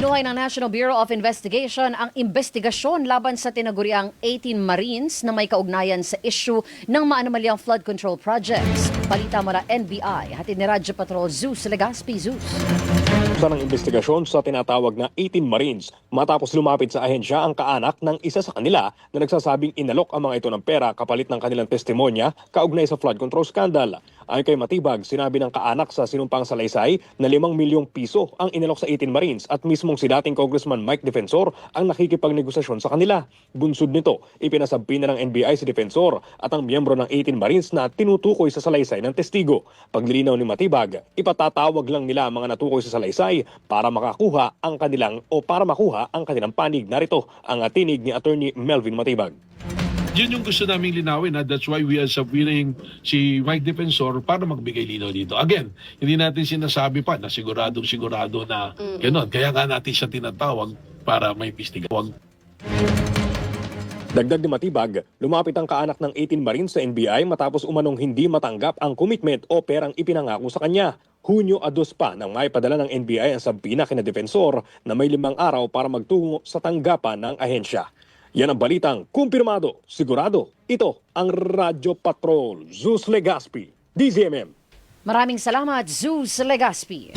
Inuhay ng National Bureau of Investigation ang investigasyon laban sa tinaguriang 18 Marines na may kaugnayan sa issue ng maanomalyang flood control projects. Balita mula NBI, hatid ni Radyo Patrol Zeus Legaspi. Zeus. Sa ng investigasyon sa tinatawag na 18 Marines matapos lumapit sa ahensya ang kaanak ng isa sa kanila na nagsasabing inalok ang mga ito ng pera kapalit ng kanilang testimonya kaugnay sa flood control scandal. Ayon kay Matibag, sinabi ng kaanak sa sinumpang salaysay na 5 milyong piso ang inalok sa 18 Marines at mismong si dating Congressman Mike Defensor ang nakikipagnegosasyon sa kanila. Bunsod nito, ipinasabi na ng NBI si Defensor at ang miyembro ng 18 Marines na tinutukoy sa salaysay ng testigo. Paglilinaw ni Matibag, ipatatawag lang nila ang mga natukoy sa salaysay para makuha ang kanilang panig. Narito ang tinig ni Attorney Melvin Matibag. Yun yung gusto naming linawin. That's why we are subpoenaing si Mike Defensor para magbigay linaw dito. Again, hindi natin sinasabi pa na sigurado na gano'n. Kaya nga natin siya tinatawag para may imbestigasyon. Dagdag ni Matibag, lumapit ang kaanak ng 18 Marines sa NBI matapos umanong hindi matanggap ang commitment o perang ipinangako sa kanya. Hunyo 2 pa nang maipadala ng NBI ang sabina kina Defensor na may 5 araw para magtungo sa tanggapan ng ahensya. Yan ang balitang kumpirmado, sigurado. Ito ang Radyo Patrol, Zeus Legaspi, DZMM. Maraming salamat, Zeus Legaspi.